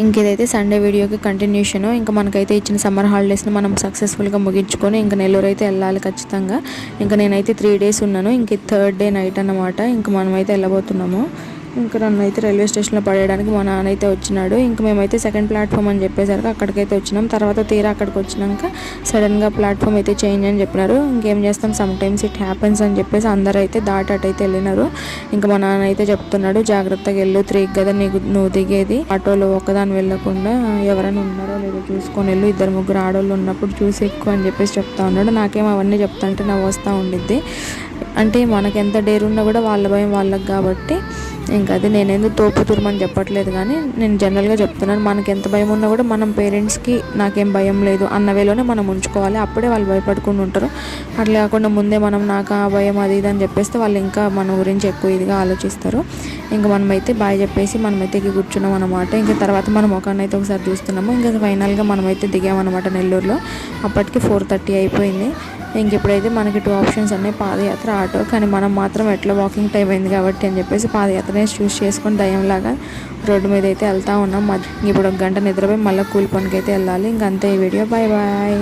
ఇంకేదైతే Sunday వీడియోకి continuation. ఇంకా మనకైతే ఇచ్చిన సమ్మర్ హాలిడేస్ని మనం సక్సెస్ఫుల్గా ముగించుకొని ఇంకా నెల్లూరు అయితే వెళ్ళాలి ఖచ్చితంగా. ఇంకా నేనైతే 3 days ఉన్నాను. ఇంక 3rd day నైట్ అన్నమాట. ఇంకా మనమైతే వెళ్ళబోతున్నాము. ఇంకా నన్ను అయితే రైల్వే స్టేషన్లో పడేయడానికి మా నాన్న అయితే వచ్చినాడు. ఇంకా మేమైతే సెకండ్ ప్లాట్ఫామ్ అని చెప్పేసరికి అక్కడికైతే వచ్చినాం. తర్వాత తీరా అక్కడికి వచ్చినాక సడన్గా ప్లాట్ఫామ్ అయితే చేంజ్ అని చెప్పినారు. ఇంకేం చేస్తాం, సమ్ టైమ్స్ ఇట్ హ్యాపెన్స్ అని చెప్పేసి అందరూ అయితే అటైతే వెళ్ళినారు. ఇంకా మా నాన్న అయితే చెప్తున్నాడు, జాగ్రత్తగా వెళ్ళు, 3 కదా నువ్వు దిగేది, ఆటోలో ఒకదాని వెళ్ళకుండా ఎవరైనా ఉన్నారో లేదో చూసుకొని వెళ్ళు, 2-3 ఆడోళ్ళు ఉన్నప్పుడు చూసి ఎక్కువ అని చెప్పేసి చెప్తా ఉన్నాడు. నాకేమో అవన్నీ చెప్తా అంటే నవ్వు వస్తూ ఉండిద్ది. అంటే మనకు ఎంత డేర్ ఉన్నా కూడా వాళ్ళ భయం వాళ్ళకి కాబట్టి ఇంకా అది నేనేందుకు తోపు తురుమని చెప్పట్లేదు, కానీ నేను జనరల్గా చెప్తున్నాను. మనకి ఎంత భయం ఉన్నా కూడా మనం పేరెంట్స్కి నాకేం భయం లేదు అన్న వేలోనే మనం ఉంచుకోవాలి. అప్పుడే వాళ్ళు భయపడుకుంటూ ఉంటారు. అట్లా కాకుండా ముందే మనం నాకు ఆ భయం అది ఇది అని చెప్పేస్తే వాళ్ళు ఇంకా మన గురించి ఎక్కువ ఇదిగా ఆలోచిస్తారు. ఇంకా మనమైతే బాయ్ చెప్పేసి మనమైతే కూర్చున్నాం అనమాట. ఇంకా తర్వాత మనం ఒకరిని అయితే ఒకసారి చూస్తున్నాము. ఇంకా ఫైనల్గా మనమైతే దిగామన్నమాట నెల్లూరులో. అప్పటికి 4:30 అయిపోయింది. ఇంక ఇప్పుడైతే మనకి 2 ఆప్షన్స్ ఉన్నాయి, పాదయాత్ర, ఆటో. కానీ మనం మాత్రం ఎట్లా వాకింగ్ టైం అయింది కాబట్టి అని చెప్పేసి పాదయాత్రనే చూస్ చేసుకొని దయ్యంలాగా రోడ్డు మీద అయితే వెళ్తూ ఉన్నాం. ఇప్పుడు 1 గంట నిద్రపోయి మళ్ళీ కూలి పనికి అయితే వెళ్ళాలి. ఇంకంతే ఈ వీడియో. Bye bye.